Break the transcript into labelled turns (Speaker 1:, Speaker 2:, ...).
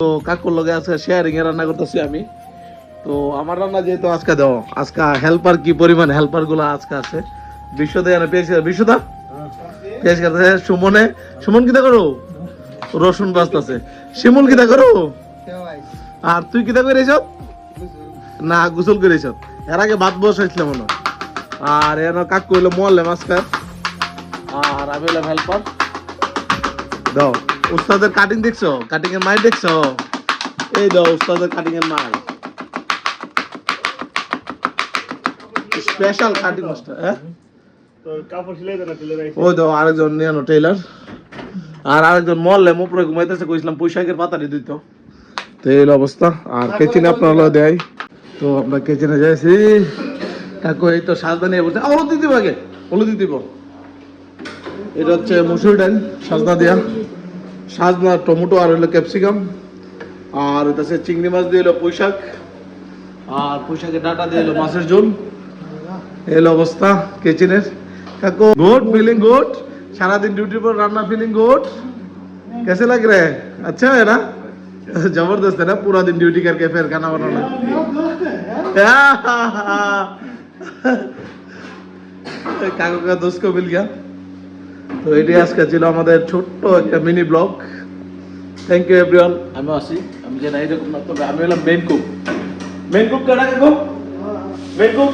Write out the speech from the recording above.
Speaker 1: তো কাকুর লগে আছে শেয়ারিং এ রান্না করতেছি আমি। তো আমার রান্না যেহেতু আজকে দাও, আজকে হেল্পার কি পরিমাণ হেল্পার গুলো আজকে আছে। বিশ্বদা আর পেঁয়াজ, বিশ্বদা পেঁয়াজ কাটতেছে, সুমন কিতা করো, রসুন বাজতেছে, শিমুল কিতা করো, আর তুই কিতা করে এসব না গোসল করে এসব। এর আগে ভাত বসাইছিলাম মনে হয়। আর এর কাকু হইলো মোয়াল্লে মাস্কার, আর আমি হলাম হেল্পার। দাও উস্তাদের কাটিং দেখছো, কাটিং এর মাইর দেখছো, এই দাও উস্তাদের কাটিং এর মাইর, স্পেশাল কাটিং মাস্টার। হ্যাঁ ওই দাও আরেকজন নিয়ে টেইলার, আর আরেকজন মহল্লে মুপরে ঘুমাইতেছে, কইছিলাম পুঁইশাকের পাতাটি দিত। তো এই অবস্থা। আর কেচিনে আপনার দেয়, তো আপনার কেচিনে যাইছি। কাকু এই তো সাজদা নিয়ে বলছে, হলুদ দিব আগে, হলুদ দিব। এটা হচ্ছে মুসুর ডাল সাজনা দিয়া, সাজনা টমেটো আর হলো ক্যাপসিকাম, আর এটা হচ্ছে চিংড়ি মাছ দিয়ে হলো পুঁইশাক, আর পুঁইশাকের ডাটা দিয়ে হলো মাছের ঝোল। এই অবস্থা কিচেনের। কাকু गुड फीलिंग गुड, सारादिन ड्यूटी पर रान्ना फीलिंग गुड, कैसे लग रहा है? अच्छा है ना, जबरदस्त है ना, पूरा दिन ड्यूटी करके फिर खाना बनाना। কাকু का दोस्त को मिल गया। তো এটি আজকে ছিল আমাদের ছোট্ট একটা mini blog. Thank you everyone. আমি আসি, আমি যে নাই এরকম না, তবে আমি হলাম মেইন কুক। মেইন কুক কেডা কাকু? Main cook